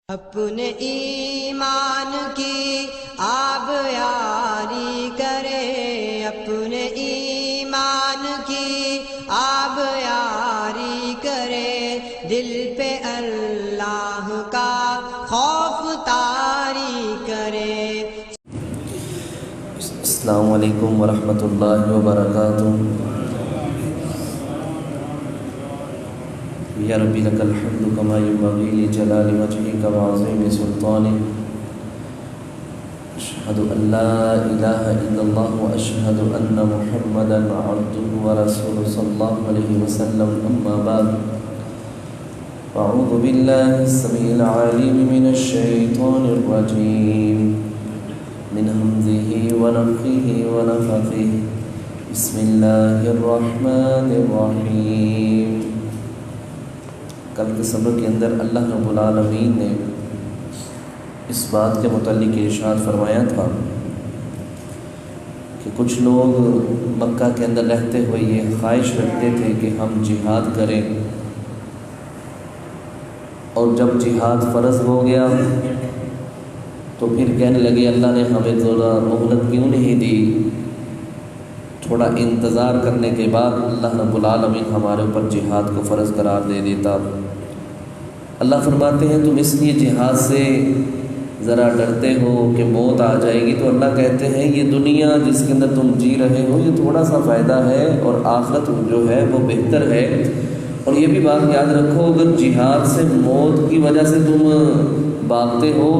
اپنے ایمان کی آب یاری کرے، اپنے ایمان کی آب یاری کرے، دل پہ اللہ کا خوف طاری کرے۔ السلام علیکم ورحمۃ اللہ وبرکاتہ۔ یا ربی لک الحمد کما ینبغی لجلال وجہک وعظیم سلطانک، اشہد ان لا الہ الا اللہ واشہد ان محمدا عبدہ ورسولہ صلی اللہ علیہ وسلم، اما بعد اعوذ باللہ السمیع العلیم من الشیطان الرجیم، من ہمزہ ونفخہ ونفثہ، بسم اللہ الرحمن الرحیم۔ کل کے سبق کے اندر اللہ رب العالمین نے اس بات کے متعلق ارشاد فرمایا تھا کہ کچھ لوگ مکہ کے اندر رہتے ہوئے یہ خواہش رکھتے تھے کہ ہم جہاد کریں، اور جب جہاد فرض ہو گیا تو پھر کہنے لگے اللہ نے ہمیں تھوڑا مہلت کیوں نہیں دی، تھوڑا انتظار کرنے کے بعد اللہ رب العالمین ہمارے اوپر جہاد کو فرض قرار دے دیتا۔ اللہ فرماتے ہیں تم اس لیے جہاد سے ذرا ڈرتے ہو کہ موت آ جائے گی، تو اللہ کہتے ہیں یہ دنیا جس کے اندر تم جی رہے ہو یہ تھوڑا سا فائدہ ہے، اور آخرت جو ہے وہ بہتر ہے۔ اور یہ بھی بات یاد رکھو، اگر جہاد سے موت کی وجہ سے تم بھاگتے ہو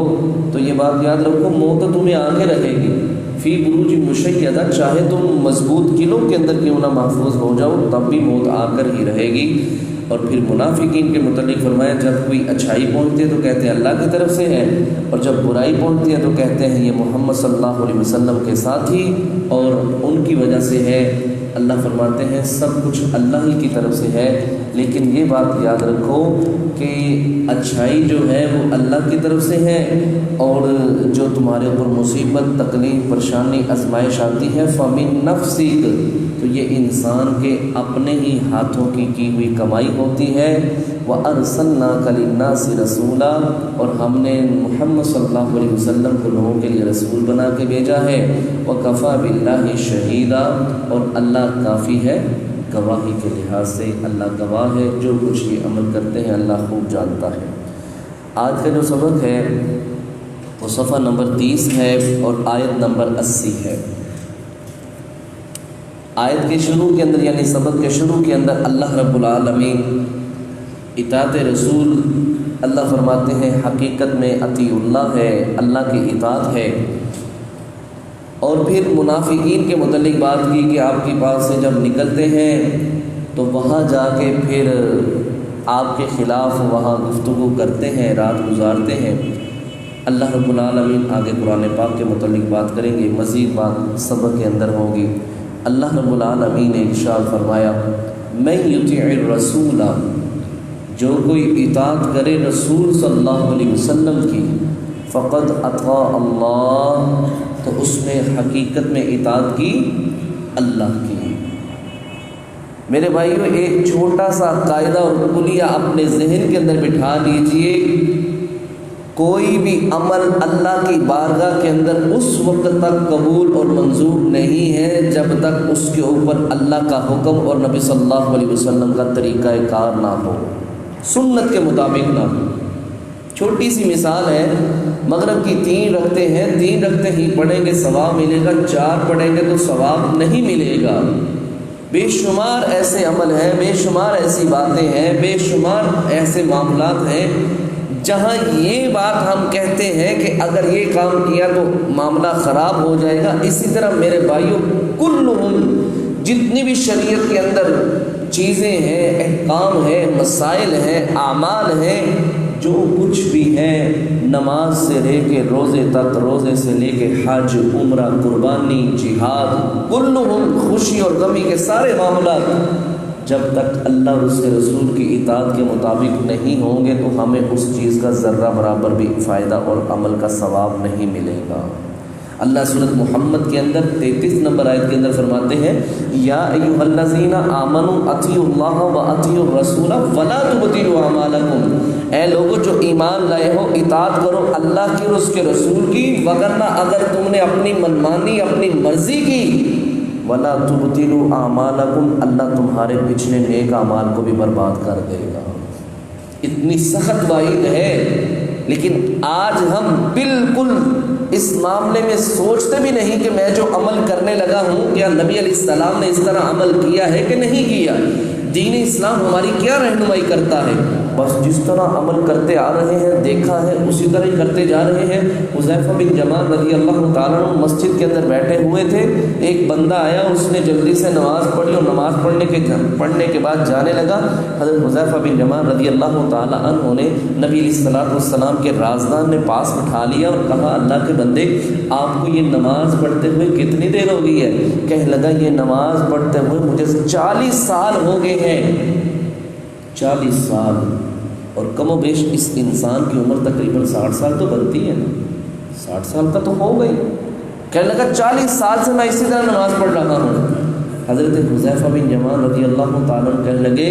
تو یہ بات یاد رکھو موت تو تمہیں آگے رہے گی، فی بروج مشیدہ، چاہے تم مضبوط قلعوں کے اندر کیوں نہ محفوظ ہو جاؤ تب بھی موت آ کر ہی رہے گی۔ اور پھر منافقین کے متعلق فرمایا جب کوئی اچھائی پہنچتی ہے تو کہتے ہیں اللہ کی طرف سے ہے، اور جب برائی پہنچتی ہے تو کہتے ہیں یہ محمد صلی اللہ علیہ وسلم کے ساتھی اور ان کی وجہ سے ہے۔ اللہ فرماتے ہیں سب کچھ اللہ ہی کی طرف سے ہے، لیکن یہ بات یاد رکھو کہ اچھائی جو ہے وہ اللہ کی طرف سے ہے، اور جو تمہارے اوپر مصیبت، تکلیف، پریشانی، آزمائش آتی ہے فَمِن نَفْسِكَ، تو یہ انسان کے اپنے ہی ہاتھوں کی ہوئی کمائی ہوتی ہے۔ وَأَرْسَلْنَاكَ لِلنَّاسِ رَسُولًا، اور ہم نے محمد صلی اللہ علیہ وسلم کو لوگوں کے لیے رسول بنا کے بھیجا ہے۔ وَكَفَى بِاللَّهِ شَهِيدًا، اور اللہ کافی ہے گواہی کے لحاظ سے، اللہ گواہ ہے، جو کچھ یہ عمل کرتے ہیں اللہ خوب جانتا ہے۔ آج کا جو سبق ہے وہ صفحہ نمبر 30 ہے اور آیت نمبر 80 ہے۔ آیت کے شروع کے اندر یعنی سبق کے شروع کے اندر اللہ رب العالمین اطاعت رسول، اللہ فرماتے ہیں حقیقت میں اطیع اللہ ہے، اللہ کی اطاعت ہے۔ اور پھر منافقین کے متعلق بات کی کہ آپ کے پاس سے جب نکلتے ہیں تو وہاں جا کے پھر آپ کے خلاف وہاں گفتگو کرتے ہیں، رات گزارتے ہیں۔ اللہ رب العالمین آگے قرآن پاک کے متعلق بات کریں گے، مزید بات سبق کے اندر ہوگی۔ اللہ رب العالمین نے ارشاد فرمایا من یطیع الرسول، جو کوئی اطاعت کرے رسول صلی اللہ علیہ وسلم کی، فقد اطاع اللہ، تو اس نے حقیقت میں اطاعت کی اللہ کی۔ میرے بھائیو ایک چھوٹا سا قاعدہ اور کلیہ اپنے ذہن کے اندر بٹھا لیجئے، کوئی بھی عمل اللہ کی بارگاہ کے اندر اس وقت تک قبول اور منظور نہیں ہے جب تک اس کے اوپر اللہ کا حکم اور نبی صلی اللہ علیہ وسلم کا طریقہ کار نہ ہو، سنت کے مطابق نہ ہو۔ چھوٹی سی مثال ہے، مغرب کی 3 رکعتیں ہیں، 3 رکعتیں ہی پڑھیں گے ثواب ملے گا، 4 پڑھیں گے تو ثواب نہیں ملے گا۔ بے شمار ایسے عمل ہیں، بے شمار ایسی باتیں ہیں، بے شمار ایسے معاملات ہیں جہاں یہ بات ہم کہتے ہیں کہ اگر یہ کام کیا تو معاملہ خراب ہو جائے گا۔ اسی طرح میرے بھائیوں کلہم، جتنی بھی شریعت کے اندر چیزیں ہیں، احکام ہیں، مسائل ہیں، اعمال ہیں، جو کچھ بھی ہیں، نماز سے لے کے روزے تک، روزے سے لے کے حج، عمرہ، قربانی، جہاد، کلہم خوشی اور غمی کے سارے معاملات جب تک اللہ اور اس کے رسول کی اطاعت کے مطابق نہیں ہوں گے تو ہمیں اس چیز کا ذرہ برابر بھی فائدہ اور عمل کا ثواب نہیں ملے گا۔ اللہ سورۃ محمد کے اندر 33 نمبر آیت کے اندر فرماتے ہیں یا ایھا الذین آمنوا اطیعوا اللہ واطیعوا الرسول ولا تبطلوا اعمالکم، اے لوگو جو ایمان لائے ہو اطاعت کرو اللہ کی اور اس کے رسول کی، وگرنہ اگر تم نے اپنی منمانی اپنی مرضی کی ولا تبطلوا اعمالکم، اللہ تمہارے پچھلے نیک اعمال کو بھی برباد کر دے گا۔ اتنی سخت وعید ہے، لیکن آج ہم بالکل اس معاملے میں سوچتے بھی نہیں کہ میں جو عمل کرنے لگا ہوں کیا نبی علیہ السلام نے اس طرح عمل کیا ہے کہ نہیں کیا، دین اسلام ہماری کیا رہنمائی کرتا ہے، بس جس طرح عمل کرتے آ رہے ہیں دیکھا ہے اسی طرح ہی کرتے جا رہے ہیں۔ حذیفہ بن یمان رضی اللہ تعالیٰ عنہ مسجد کے اندر بیٹھے ہوئے تھے، ایک بندہ آیا، اس نے جلدی سے نماز پڑھی اور نماز پڑھنے کے بعد جانے لگا۔ حضرت حذیفہ بن یمان رضی اللہ تعالیٰ عنہ نے نبی علیہ الصلوۃ والسلام کے رازدان نے پاس بٹھا لیا اور کہا اللہ کے بندے آپ کو یہ نماز پڑھتے ہوئے کتنی دیر ہو گئی ہے؟ کہنے لگا یہ نماز پڑھتے ہوئے مجھے 40 سال ہو گئے ہیں۔ 40 سال، اور کم و بیش اس انسان کی عمر تقریباً 60 سال تو بنتی ہے نا، 60 سال کا تو ہو گئی۔ کہنے لگا 40 سال سے میں اسی طرح نماز پڑھ رہا ہوں۔ حضرت حذیفہ بن یمان رضی اللہ تعالیٰ عنہ کہنے لگے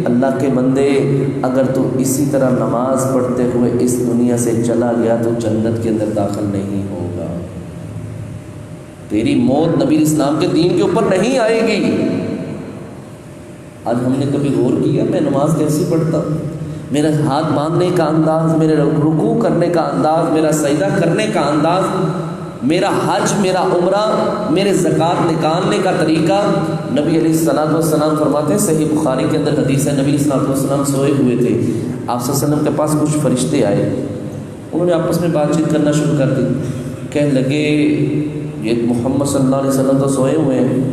اللہ کے بندے اگر تو اسی طرح نماز پڑھتے ہوئے اس دنیا سے چلا گیا تو جنت کے اندر داخل نہیں ہوگا، تیری موت نبی اسلام کے دین کے اوپر نہیں آئے گی۔ آج ہم نے کبھی غور کیا میں نماز کیسی پڑھتا ہوں؟ میرا ہاتھ باندھنے کا انداز، میرے رکوع کرنے کا انداز، میرا سجدہ کرنے کا انداز، میرا حج، میرا عمرہ، میرے زکوٰۃ نکالنے کا طریقہ۔ نبی علیہ الصلوۃ والسلام فرماتے ہیں، صحیح بخاری کے اندر حدیث ہے، نبی علیہ الصلوۃ والسلام سوئے ہوئے تھے، آپ صلی اللہ علیہ وسلم کے پاس کچھ فرشتے آئے، انہوں نے آپس میں بات چیت کرنا شروع کر دی۔ کہنے لگے یہ محمد صلی اللہ علیہ وسلم تو سوئے ہوئے ہیں،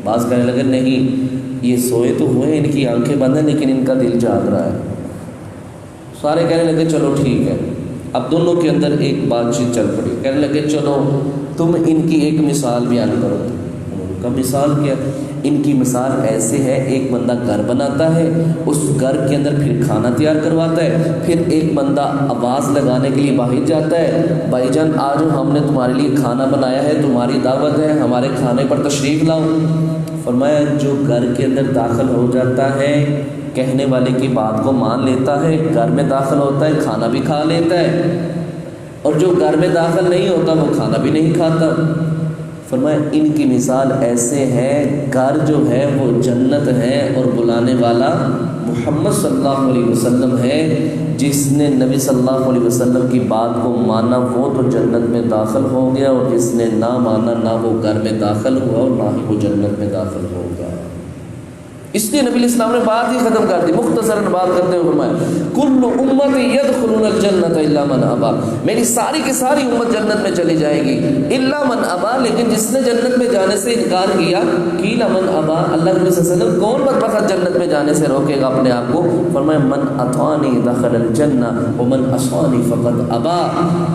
بعض کہنے لگے نہیں یہ سوئے تو ہوئے ہیں، ان کی آنکھیں بند ہیں لیکن ان کا دل جاگ رہا ہے۔ سارے کہنے لگے چلو ٹھیک ہے۔ اب دونوں کے اندر ایک بات چیت چل پڑی، کہنے لگے چلو تم ان کی ایک مثال بیان کرو۔ ان کا مثال کیا؟ ان کی مثال ایسے ہے، ایک بندہ گھر بناتا ہے، اس گھر کے اندر پھر کھانا تیار کرواتا ہے، پھر ایک بندہ آواز لگانے کے لیے باہر جاتا ہے، بھائی جان آج ہم نے تمہارے لیے کھانا بنایا ہے، تمہاری دعوت ہے، ہمارے کھانے پر تشریف لاؤ۔ فرمایا جو گھر کے اندر داخل ہو جاتا ہے کہنے والے کی بات کو مان لیتا ہے، گھر میں داخل ہوتا ہے کھانا بھی کھا لیتا ہے، اور جو گھر میں داخل نہیں ہوتا وہ کھانا بھی نہیں کھاتا۔ فرمایا ان کی مثال ایسے ہے، گھر جو ہے وہ جنت ہے اور بلانے والا محمد صلی اللہ علیہ وسلم ہے، جس نے نبی صلی اللہ علیہ وسلم کی بات کو مانا وہ تو جنت میں داخل ہو گیا، اور جس نے نہ مانا نہ وہ گھر میں داخل ہوا اور نہ ہی وہ جنت میں داخل ہوگا۔ اس لیے نبی الاسلام نے بات ہی ختم کر دی، مختصراً بات کرتے ہوئے فرمایا کل امتی یدخلون الجنت الا من ابا، میری ساری کی ساری امت جنت میں چلی جائے گی الا من ابا، لیکن جس نے جنت میں جانے سے انکار کیا۔ قیل من ابا، اللہ کے نبی صلی اللہ علیہ وسلم کون بدبخت جنت میں جانے سے روکے گا اپنے آپ کو؟ فرمایا من اطاعنی دخل الجنہ ومن عصانی فقد ابا،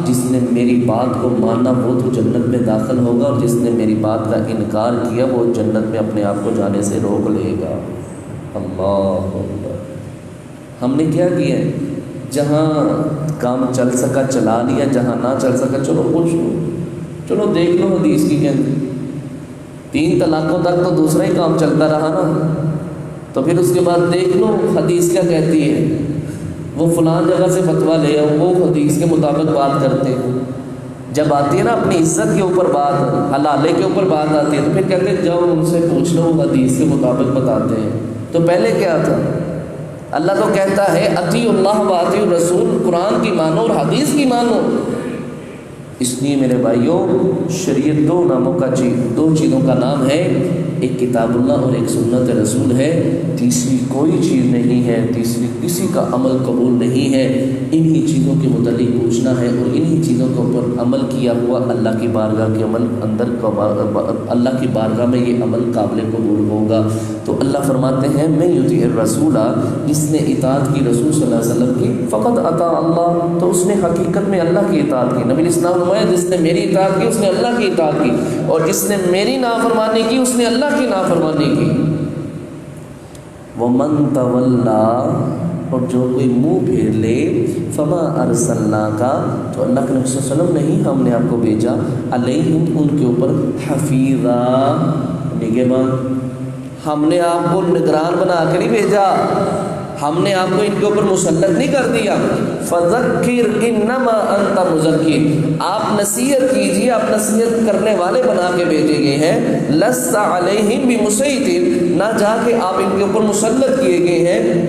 جس نے میری بات کو مانا وہ تو جنت میں داخل ہوگا، اور جس نے میری بات کا انکار کیا وہ جنت میں اپنے آپ کو جانے سے روک لے گا۔ اللہ اکبر۔ ہم نے کیا کیا ہے؟ جہاں کام چل سکا چلا لیا، جہاں نہ چل سکا چلو پوچھ لو، چلو دیکھ لو حدیث کی کہتے 3 طلاقوں تک تو دوسرا ہی کام چلتا رہا نا، تو پھر اس کے بعد دیکھ لو حدیث کیا کہتی ہے، وہ فلان جگہ سے فتویٰ لے آؤ، وہ حدیث کے مطابق بات کرتے ہیں۔ جب آتی ہے نا اپنی عزت کے اوپر بات، حلالے کے اوپر بات آتی ہے، تو پھر کہتے ہیں جاؤ ان سے پوچھ لو، وہ حدیث کے مطابق بتاتے ہیں۔ تو پہلے کیا تھا؟ اللہ تو کہتا ہے اطیعوا اللہ و اطیعوا الرسول، قرآن کی مانو اور حدیث کی مانو۔ اس لیے میرے بھائیوں شریعت 2 ناموں کا 2 چیزوں کا نام ہے، ایک کتاب اللہ اور ایک سنت رسول ہے، تیسری کوئی چیز نہیں ہے، تیسری کسی کا عمل قبول نہیں ہے۔ انہی چیزوں کے متعلق پوچھنا ہے، اور انہی چیزوں کے اوپر عمل کیا ہوا اللہ کی بارگاہ کے عمل اللہ کی بارگاہ میں یہ عمل قابل قبول ہوگا۔ تو اللہ فرماتے ہیں میں یطیع الرسول، جس نے اطاعت کی رسول صلی اللہ علیہ وسلم کی، فقط اطاع اللہ، تو اس نے حقیقت میں اللہ کی اطاعت کی۔ نبی اسلام فرمایا جس نے میری اطاعت کی اس نے اللہ کی اطاعت کی، اور جس نے میری نافرمانی کی اس نے اللہ کی نافرمانی کی۔ وَمَن تَوَلَّا، اور جو کوئی منہ پھیر لے فما ارسلناک تو اللہ کے نبی صلی اللہ علیہ وسلم نہیں ہم نے آپ کو بھیجا علیہم ان کے اوپر حفیظا نگہبان، ہم نے آپ کو نگران بنا کے نہیں بھیجا، ہم نے آپ کو ان کے اوپر مسلط نہیں کر دیا۔ فذکر انما انت مذکر، آپ نصیحت کیجیے، آپ نصیحت کرنے والے بنا کے بھیجے گئے ہیں۔ لست علیہم بمسیطر، نہ جا کے آپ ان کے اوپر مسلط کیے گئے ہیں۔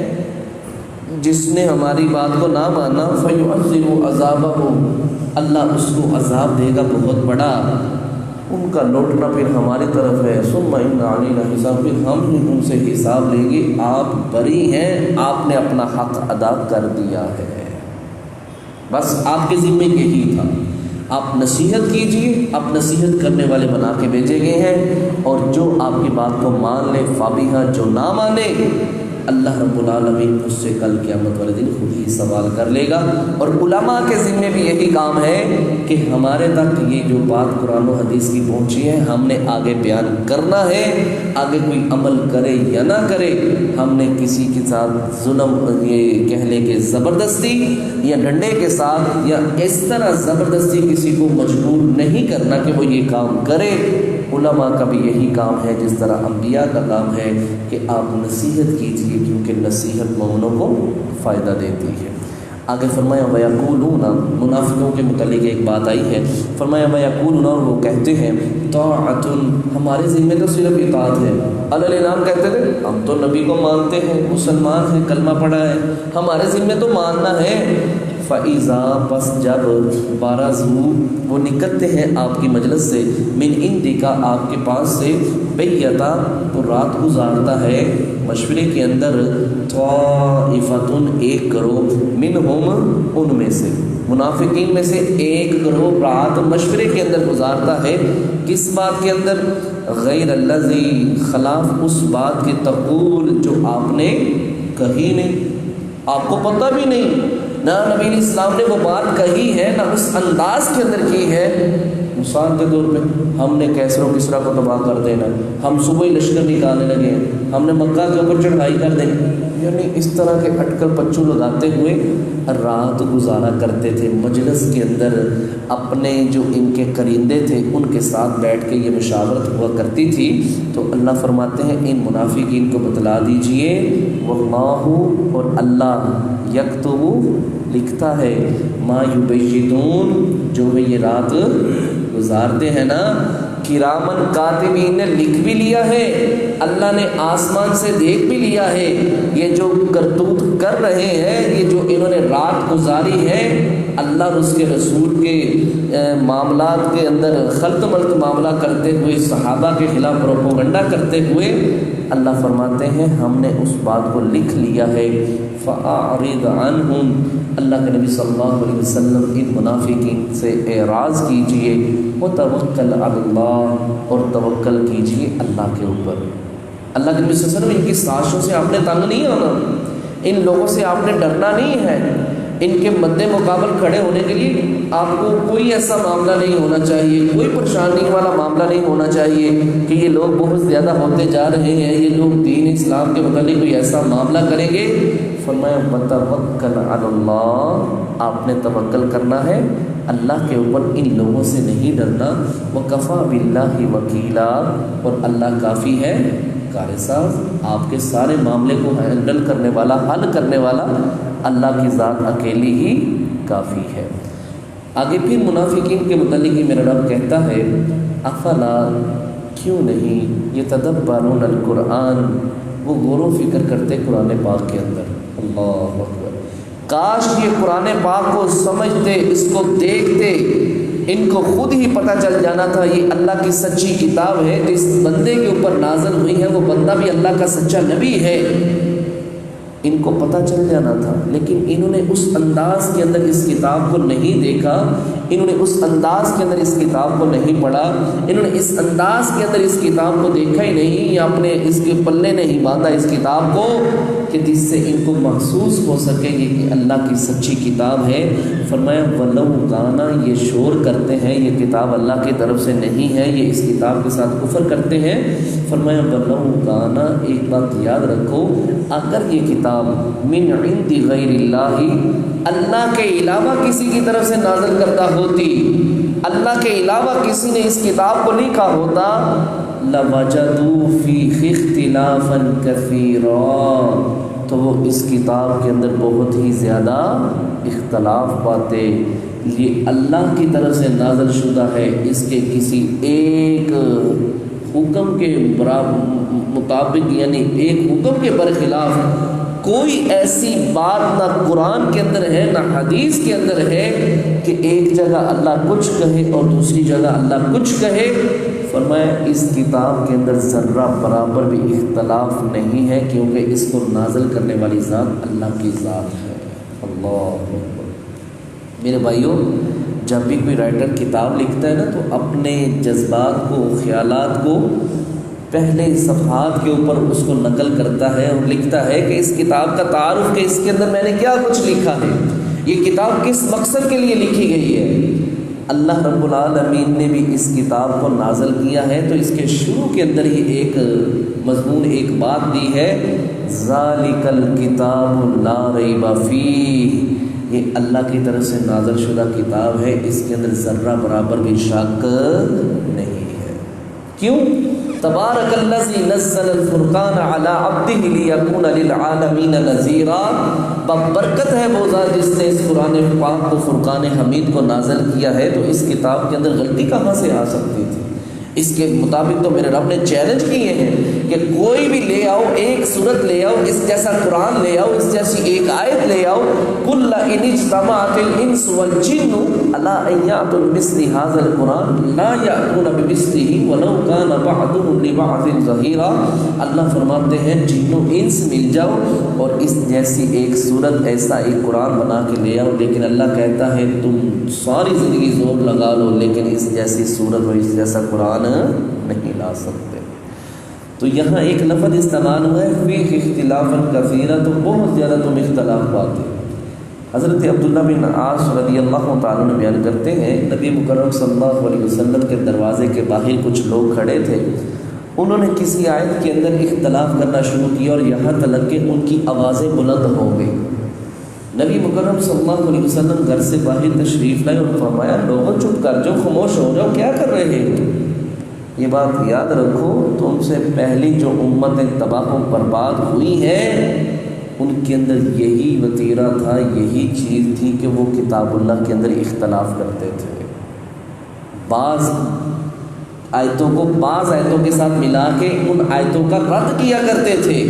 جس نے ہماری بات کو نہ مانا فیعذب عذابہ، اللہ اس کو عذاب دے گا بہت بڑا، ان کا لوٹنا پھر ہماری طرف ہے۔ ثم ان علینا حساب، پھر ہم ہی ان سے حساب لیں گے۔ آپ بری ہیں، آپ نے اپنا حق ادا کر دیا ہے، بس آپ کے ذمہ یہی تھا، آپ نصیحت کیجیے، آپ نصیحت کرنے والے بنا کے بھیجے گئے ہیں، اور جو آپ کی بات کو مان لے فابیہا، جو نہ مانے اللہ رب العالمین اس سے کل قیامت والے دن خود ہی سوال کر لے گا۔ اور علماء کے ذمے بھی یہی کام ہے کہ ہمارے تک یہ جو بات قرآن و حدیث کی پہنچی ہے ہم نے آگے بیان کرنا ہے، آگے کوئی عمل کرے یا نہ کرے، ہم نے کسی کے ساتھ ظلم، یہ کہہ لے کہ زبردستی یا ڈنڈے کے ساتھ یا اس طرح زبردستی کسی کو مجبور نہیں کرنا کہ وہ یہ کام کرے۔ علماء کا بھی یہی کام ہے، جس طرح انبیاء کا کام ہے کہ آپ نصیحت کیجیے، کیونکہ نصیحت مومنوں کو فائدہ دیتی ہے۔ آگے فرمایا وَيَقُولُونَ، منافقوں کے متعلق ایک بات آئی ہے، فرمایا وَيَقُولُونَ، اور وہ کہتے ہیں طاعۃ، ہمارے ذمہ تو صرف اطاعت ہے۔ الانعام کہتے تھے ہم تو نبی کو مانتے ہیں، مسلمان ہیں، کلمہ پڑھا ہے، ہمارے ذمہ تو ماننا ہے۔ فَإِذَا، پس جب بارزوا، وہ نکلتے ہیں آپ کی مجلس سے، من عندک، آپ کے پاس سے، بیتا، تو رات گزارتا ہے مشورے کے اندر، طائفتن، ایک گروہ، منہم، ان میں سے، منافقین میں سے ایک گروہ رات مشورے کے اندر گزارتا ہے، کس بات کے اندر؟ غیر الذی، خلاف اس بات کے تقول جو آپ نے کہی نہیں، آپ کو پتہ بھی نہیں، نہ نبی علیہ السلام نے وہ بات کہی ہے، نہ اس انداز کے اندر کی ہے۔ مثال کے طور پہ ہم نے کیسر و کسریٰ کو تباہ کر دینا، ہم صبح ہی لشکر نکالنے لگے ہیں، ہم نے مکہ کے اوپر چڑھائی کر دیں، یعنی اس طرح کے اٹکل پچو لگاتے ہوئے رات گزارا کرتے تھے مجلس کے اندر۔ اپنے جو ان کے کرندے تھے ان کے ساتھ بیٹھ کے یہ مشاورت ہوا کرتی تھی۔ تو اللہ فرماتے ہیں ان منافقین کو بتلا دیجئے، واللہ، اور اللہ، یکتب، لکھتا ہے، ما یبیتون، جو وہ یہ رات گزارتے ہیں نا، کرامن کاتبین نے لکھ بھی لیا ہے، اللہ نے آسمان سے دیکھ بھی لیا ہے، یہ جو کرتوت کر رہے ہیں، یہ جو انہوں نے رات گزاری ہے، اللہ اور اس کے رسول کے معاملات کے اندر خلط ملط معاملہ کرتے ہوئے، صحابہ کے خلاف پروپیگنڈا کرتے ہوئے، اللہ فرماتے ہیں ہم نے اس بات کو لکھ لیا ہے۔ فَأَعْرِضْ عَنْهُمْ، اللہ کے نبی صلی اللہ علیہ وسلم ان منافقین سے اعراض کیجئے، وَتَوَكَّلْ عَلَى اللَّهِ، اور توکل کیجئے اللہ کے اوپر۔ اللہ کے نبی صلی اللہ علیہ وسلم ان کی سازشوں سے آپ نے تنگ نہیں ہونا، ان لوگوں سے آپ نے ڈرنا نہیں ہے، ان کے مد مقابل کھڑے ہونے کے لیے آپ کو کوئی ایسا معاملہ نہیں ہونا چاہیے، کوئی پریشانی والا معاملہ نہیں ہونا چاہیے کہ یہ لوگ بہت زیادہ ہوتے جا رہے ہیں، یہ لوگ دین اسلام کے متعلق کوئی ایسا معاملہ کریں گے۔ فرمایا وَتَوَكَّلْ عَلَى اللَّهِ، آپ نے توکل کرنا ہے اللہ کے اوپر، ان لوگوں سے نہیں ڈرنا۔ وَكَفَى بِاللَّهِ وَكِيلًا، اور اللہ کافی ہے کار ساز، آپ کے سارے معاملے کو ہینڈل کرنے والا، حل کرنے والا اللہ کی ذات اکیلی ہی کافی ہے۔ آگے پھر منافقین کے متعلق ہی میرا رب کہتا ہے، افلا، کیوں نہیں، یتدبرون القرآن، وہ غور و فکر کرتے قرآن پاک کے اندر۔ اللہ اکبر، کاش یہ قرآن پاک کو سمجھتے، اس کو دیکھتے، ان کو خود ہی پتہ چل جانا تھا یہ اللہ کی سچی کتاب ہے، جس بندے کے اوپر نازل ہوئی ہے وہ بندہ بھی اللہ کا سچا نبی ہے، ان کو پتہ چل جانا تھا، لیکن انہوں نے اس انداز کے اندر اس کتاب کو نہیں دیکھا، انہوں نے اس انداز کے اندر اس کتاب کو نہیں پڑھا، انہوں نے اس انداز کے اندر اس کتاب کو دیکھا ہی نہیں، یا اپنے اس کے پلے نہیں باندھا اس کتاب کو کہ جس سے ان کو محسوس ہو سکے کہ اللہ کی سچی کتاب ہے۔ فرمایا وَلَوْ كَانَ، یہ شور کرتے ہیں یہ کتاب اللہ کی طرف سے نہیں ہے، یہ اس کتاب کے ساتھ کفر کرتے ہیں۔ فرمایا وَلَوْ كَانَ، ایک بات یاد رکھو، اگر یہ کتاب من عند غیر اللہ، اللہ کے علاوہ کسی کی طرف سے نازل کردہ ہوتی، اللہ کے علاوہ کسی نے اس کتاب کو لکھا ہوتا، لَوَجَدُوا فِيهِ اخْتِلَافًا كَثِيرًا، تو وہ اس کتاب کے اندر بہت ہی زیادہ اختلاف پاتے۔ یہ اللہ کی طرف سے نازل شدہ ہے، اس کے کسی ایک حکم کے مطابق، یعنی ایک حکم کے برخلاف کوئی ایسی بات نہ قرآن کے اندر ہے نہ حدیث کے اندر ہے کہ ایک جگہ اللہ کچھ کہے اور دوسری جگہ اللہ کچھ کہے۔ فرمایا اس کتاب کے اندر ذرہ برابر بھی اختلاف نہیں ہے، کیونکہ اس کو نازل کرنے والی ذات اللہ کی ذات ہے۔ اللہ اکبر۔ میرے بھائیوں، جب بھی کوئی رائٹر کتاب لکھتا ہے نا تو اپنے جذبات کو، خیالات کو پہلے صفحات کے اوپر اس کو نقل کرتا ہے اور لکھتا ہے کہ اس کتاب کا تعارف، کہ اس کے اندر میں نے کیا کچھ لکھا ہے، یہ کتاب کس مقصد کے لیے لکھی گئی ہے۔ اللہ رب العالمین نے بھی اس کتاب کو نازل کیا ہے تو اس کے شروع کے اندر ہی ایک مضمون، ایک بات دی ہے، ذالک الکتاب لا ریب فیہ، یہ اللہ کی طرف سے نازل شدہ کتاب ہے، اس کے اندر ذرہ برابر بھی شک نہیں ہے۔ کیوں؟ تبارک الذی نزل الفرقان علی عبدہ لیکون للعالمین نذیرا، برکت ہے وہ ذات جس نے اس قرآن پاک کو، فرقان حمید کو نازل کیا ہے۔ تو اس کتاب کے اندر غلطی کہاں سے آ سکتی تھی؟ اس کے مطابق تو میرے رب نے چیلنج کیے ہیں کہ کوئی بھی لے آؤ، ایک صورت لے آؤ، اس جیسا قرآن لے آؤ، اس جیسی ایک آیت لے آؤ، قُلْ إِنِ اجْتَمَعَتِ الْإِنسُ وَالْجِنُّ عَلَىٰ أَن يَأْتُوا بِمِثْلِ هَٰذَا الْقُرْآنِ لَا يَأْتُونَ بِمِثْلِهِ وَلَوْ كَانَ بَعْضُهُمْ لِبَعْضٍ ظَهِيرًا۔ اللہ فرماتے ہیں جن و انس مل جاؤ اور اس جیسی ایک صورت، ایسا ایک قرآن بنا کے لے آؤ، لیکن اللہ کہتا ہے تم ساری زندگی زور لگا لو لیکن اس جیسی صورت اور اس جیسا قرآن نہیں لا سکتے۔ تو یہاں ایک لفظ استعمال ہوا ہے فیہ اختلافا کثیرا، تو بہت زیادہ تم اختلاف پاتے۔ حضرت عبداللہ بن عاص رضی اللہ تعالیٰ نے بیان کرتے ہیں، نبی مکرم صلی اللہ علیہ وسلم کے دروازے کے باہر کچھ لوگ کھڑے تھے، انہوں نے کسی آیت کے اندر اختلاف کرنا شروع کیا اور یہاں تک کہ ان کی آوازیں بلند ہو گئی۔ نبی مکرم صلی اللہ علیہ وسلم گھر سے باہر تشریف لائے اور فرمایا لوگوں چپ کر جاؤ، خاموش ہو جاؤ، کیا کر رہے ہو؟ یہ بات یاد رکھو، تم سے پہلی جو امتیں تباہ و برباد ہوئی ہیں ان کے اندر یہی وتیرہ تھا، یہی چیز تھی کہ وہ کتاب اللہ کے اندر اختلاف کرتے تھے، بعض آیتوں کو بعض آیتوں کے ساتھ ملا کے ان آیتوں کا رد کیا کرتے تھے۔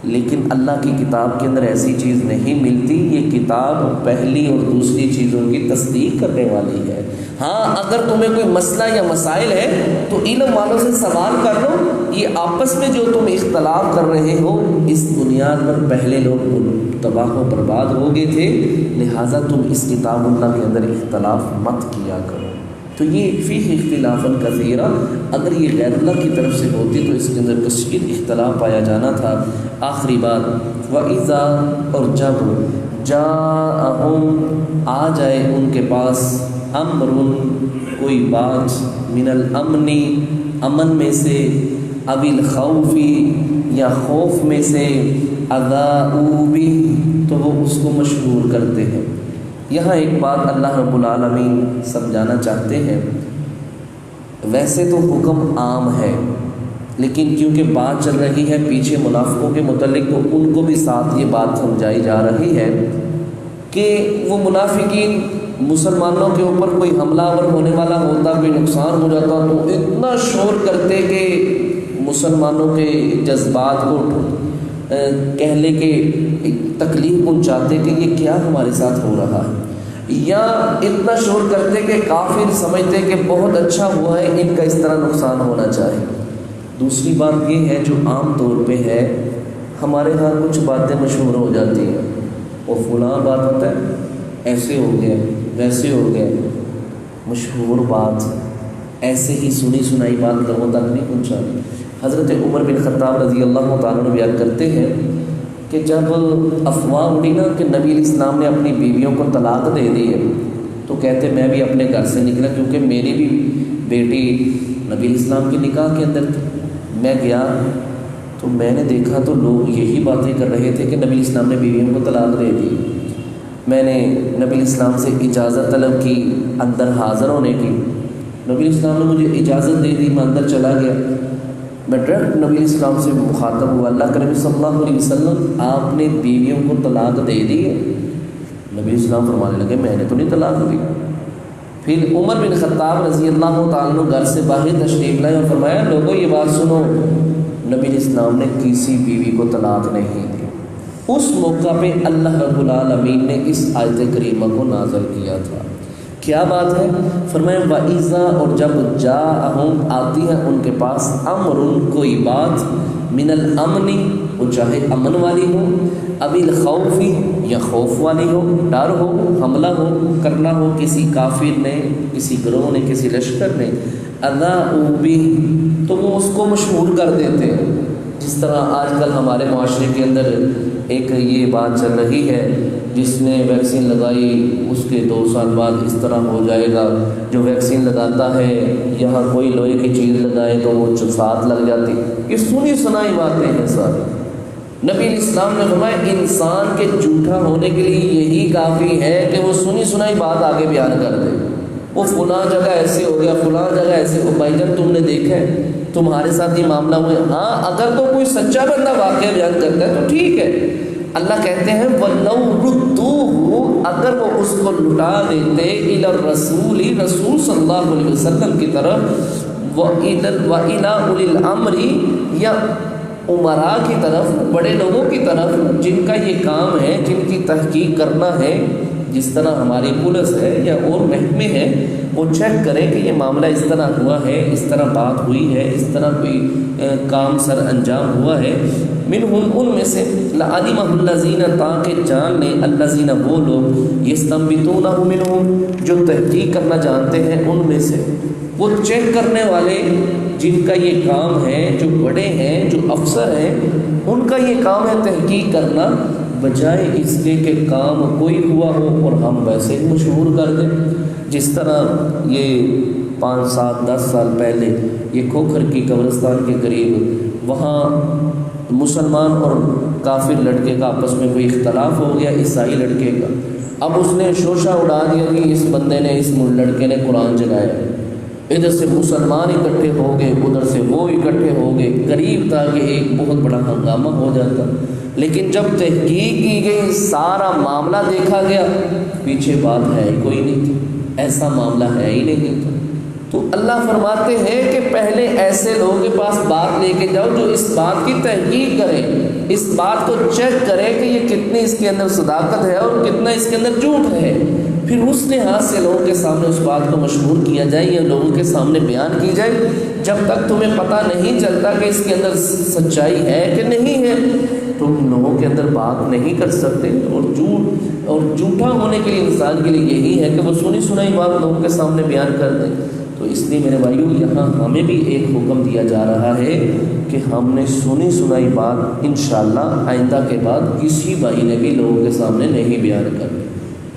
لیکن اللہ کی کتاب کے اندر ایسی چیز نہیں ملتی، یہ کتاب پہلی اور دوسری چیزوں کی تصدیق کرنے والی ہے۔ ہاں اگر تمہیں کوئی مسئلہ یا مسائل ہے تو علم والوں سے سوال کر لو، یہ آپس میں جو تم اختلاف کر رہے ہو اس بنیاد پر پہلے لوگ تباہ و برباد ہو گئے تھے، لہٰذا تم اس کتاب اللہ کے اندر اختلاف مت کیا کرو۔ تو یہ فیہ اختلافا کثیرا، اگر یہ غیر اللہ کی طرف سے ہوتی تو اس کے اندر کثیر اختلاف پایا جانا تھا۔ آخری بات، وَإِذَا، اور جب جاءہم، آ جائے ان کے پاس، امر، کوئی بات، من الامن، امن میں سے، او الخوف، یا خوف میں سے، اذاؤوا بہ، تو وہ اس کو مشہور کرتے ہیں۔ یہاں ایک بات اللہ رب العالمین سمجھانا چاہتے ہیں، ویسے تو حکم عام ہے لیکن کیونکہ بات چل رہی ہے پیچھے منافقوں کے متعلق تو ان کو بھی ساتھ یہ بات سمجھائی جا رہی ہے کہ وہ منافقین مسلمانوں کے اوپر کوئی حملہ آور ہونے والا ہوتا، کوئی نقصان ہو جاتا تو اتنا شور کرتے کہ مسلمانوں کے جذبات کو کہہ لے کہ تکلیف پہنچاتے کہ یہ کیا ہمارے ساتھ ہو رہا ہے، یا اتنا شور کرتے کہ کافر سمجھتے کہ بہت اچھا ہوا ہے، ان کا اس طرح نقصان ہونا چاہیے۔ دوسری بات یہ ہے جو عام طور پہ ہے، ہمارے ہاں کچھ باتیں مشہور ہو جاتی ہیں، وہ فلاں بات ہوتا ہے ایسے ہو گیا، ویسے ہو گئے. مشہور بات، ایسے ہی سنی سنائی بات لوگوں تک نہیں پہنچا. حضرت عمر بن خطاب رضی اللہ تعالیٰ عنہ بیان کرتے ہیں کہ جب افواہ اڑی نا کہ نبی علیہ السلام نے اپنی بیویوں کو طلاق دے دی ہے، تو کہتے میں بھی اپنے گھر سے نکلا کیونکہ میری بھی بیٹی نبی علیہ السلام کے نکاح کے اندر تھی. میں گیا تو میں نے دیکھا تو لوگ یہی باتیں کر رہے تھے کہ نبی علیہ السلام نے بیویوں کو طلاق دے دی. میں نے نبی علیہ السلام سے اجازت طلب کی اندر حاضر ہونے کی. نبی علیہ السلام نے مجھے اجازت دے دی، میں اندر چلا گیا. میں ڈائریکٹ نبی علیہ السلام سے مخاطب ہوا، اللہ کے نبی صلی اللہ علیہ وسلم آپ نے بیویوں کو طلاق دے دی ہے؟ نبی علیہ السلام فرمانے لگے میں نے تو نہیں طلاق دی. پھر عمر بن خطاب رضی اللہ تعالیٰ عنہ گھر سے باہر تشریف لائے اور فرمایا لوگوں یہ بات سنو، نبی علیہ السلام نے کسی بیوی کو طلاق نہیں دی. اس موقع پہ اللہ رب العالمین نے اس آیت کریمہ کو نازل کیا تھا. کیا بات ہے؟ فرمایا وَإِذَا، اور جب جاءہم آتی ہے ان کے پاس، امر کوئی بات، من الامن، وہ چاہے امن والی ہو، ابی الخوف یا خوف والی ہو، ڈر ہو، حملہ ہو کرنا ہو کسی کافر نے، کسی گروہ نے، کسی لشکر نے، اذاؤوا بہ، تو وہ اس کو مشہور کر دیتے ہیں. جس طرح آج کل ہمارے معاشرے کے اندر ایک یہ بات چل رہی ہے، جس نے ویکسین لگائی اس کے 2 سال بعد اس طرح ہو جائے گا. جو ویکسین لگاتا ہے یہاں کوئی لوہے کی چیز لگائے تو وہ 7 لگ جاتی. یہ سنی سنائی باتیں ہیں ساری. نبی علیہ السلام نے فرمایا انسان کے جھوٹا ہونے کے لیے یہی کافی ہے کہ وہ سنی سنائی بات آگے بیان کر دے. وہ فلاں جگہ ایسے ہو گیا، فلاں جگہ ایسے ہو. بھائی جان تم نے دیکھا ہے، تمہارے ساتھ یہ معاملہ ہوا ہے؟ ہاں اگر تو کوئی سچا بندہ واقعہ بیان کرتا ہے تو ٹھیک ہے. اللہ کہتے ہیں وَلَوْ رُدُّوهُ، اگر وہ اس کو لٹا دیتے إِلَى الرَّسُولِ، رسول صلی اللہ علیہ وسلم کی طرف، وَإِلَى أُولِي الْأَمْرِ، یا امراء کی طرف، بڑے لوگوں کی طرف جن کا یہ کام ہے، جن کی تحقیق کرنا ہے، جس طرح ہماری پولیس ہے یا اور محکمے ہیں، وہ چیک کریں کہ یہ معاملہ اس طرح ہوا ہے، اس طرح بات ہوئی ہے، اس طرح کوئی کام سر انجام ہوا ہے. منہم، ان میں سے، لعلمہ الذین، تاکہ جان لیں، الذین، وہ لوگ، یستنبطونہ منہم، جو تحقیق کرنا جانتے ہیں ان میں سے. وہ چیک کرنے والے جن کا یہ کام ہے، جو بڑے ہیں، جو افسر ہیں، ان کا یہ کام ہے تحقیق کرنا، بجائے اس کے کہ کام کوئی ہوا ہو اور ہم ویسے ہی مشہور کر دیں. جس طرح یہ 5 7 10 سال پہلے یہ کھوکھر کی قبرستان کے قریب وہاں مسلمان اور کافر لڑکے کا آپس میں کوئی اختلاف ہو گیا، عیسائی لڑکے کا. اب اس نے شوشہ اڑا دیا کہ اس بندے نے، اس لڑکے نے قرآن جلایا. ادھر سے مسلمان اکٹھے ہو گئے، ادھر سے وہ اکٹھے ہو گئے، قریب تھا کہ ایک بہت بڑا ہنگامہ ہو جاتا. لیکن جب تحقیق کی گئی، سارا معاملہ دیکھا گیا، پیچھے بات ہے ہی کوئی نہیں تھی، ایسا معاملہ ہے ہی نہیں تھا. تو اللہ فرماتے ہیں کہ پہلے ایسے لوگوں کے پاس بات لے کے جاؤ جو اس بات کی تحقیق کریں، اس بات کو چیک کریں کہ یہ کتنی اس کے اندر صداقت ہے اور کتنا اس کے اندر جھوٹ ہے. پھر اس لحاظ سے لوگوں کے سامنے اس بات کو مشہور کیا جائے یا لوگوں کے سامنے بیان کی جائے. جب تک تمہیں پتہ نہیں چلتا کہ اس کے اندر سچائی ہے کہ نہیں ہے، تم لوگوں کے اندر بات نہیں کر سکتے. اور جھوٹا ہونے کے لیے انسان کے لیے یہی ہے کہ وہ سنی سنائی بات لوگوں کے سامنے بیان کر دیں. تو اس لیے میرے بھائیوں یہاں ہمیں بھی ایک حکم دیا جا رہا ہے کہ ہم نے سنی سنائی بات انشاءاللہ آئندہ کے بعد کسی بھائی نے بھی لوگوں کے سامنے نہیں بیان کرنی.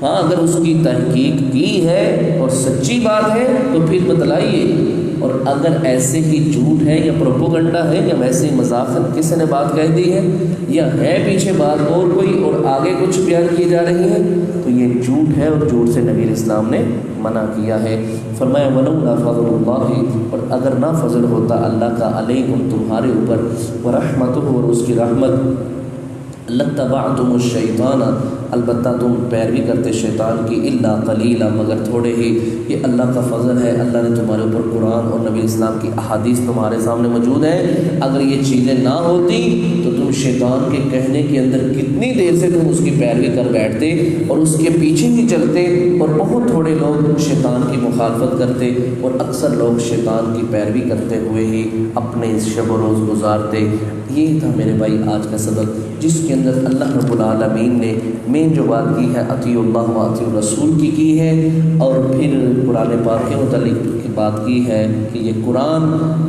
ہاں اگر اس کی تحقیق کی ہے اور سچی بات ہے تو پھر بتلائیے، اور اگر ایسے ہی جھوٹ ہے یا پروپوگنڈا ہے یا ویسے مذاقت کسی نے بات کہہ دی ہے یا ہے پیچھے بات اور کوئی اور آگے کچھ بیان کی جا رہی ہے تو یہ جھوٹ ہے، اور جھوٹ سے نبی اسلام نے منع کیا ہے. فرمایا ولولا فضل اللہ، اور اگر نہ فضل ہوتا اللہ کا علیکم تمہارے اوپر، ورحمتہ، اور اس کی رحمت، لتبعتم الشیطان، البتہ تم پیروی کرتے شیطان کی، الا قلیلا، مگر تھوڑے ہی. یہ اللہ کا فضل ہے، اللہ نے تمہارے اوپر قرآن اور نبی اسلام کی احادیث تمہارے سامنے موجود ہیں. اگر یہ چیزیں نہ ہوتی تو تم شیطان کے کہنے کے اندر کتنی دیر سے تم اس کی پیروی کر بیٹھتے اور اس کے پیچھے ہی چلتے، اور بہت تھوڑے لوگ شیطان کی مخالفت کرتے اور اکثر لوگ شیطان کی پیروی کرتے ہوئے ہی اپنے شب و روز گزارتے. یہ تھا میرے بھائی آج کا سبق، جس کے اندر اللہ رب العالمین نے مین جو بات کی ہے اطیع اللہ و اطیع الرسول کی ہے، اور پھر قرآن پاک کے متعلق کی بات کی ہے کہ یہ قرآن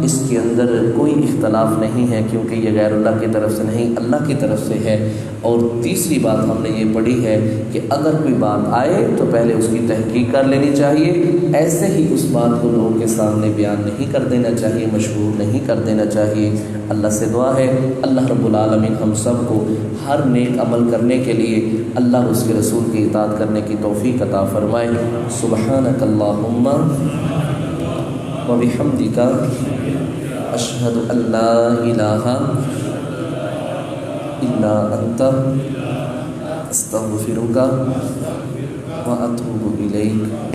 اس کے اندر کوئی اختلاف نہیں ہے، کیونکہ یہ غیر اللہ کی طرف سے نہیں اللہ کی طرف سے ہے۔ اور تیسری بات ہم نے یہ پڑھی ہے کہ اگر کوئی بات آئے تو پہلے اس کی تحقیق کر لینی چاہیے، ایسے ہی اس بات کو لوگوں کے سامنے بیان نہیں کر دینا چاہیے، مشہور نہیں کر دینا چاہیے۔ اللہ سے دعا ہے اللہ رب العالمین ہم سب کو ہر نیک عمل کرنے کے لیے اللہ اور اس کے رسول کی اطاعت کرنے کی توفیق عطا فرمائے۔ سبحانک اللہم و بحمدک اشہد ان لا الہ الا انت استغفرک و اتوب الیک۔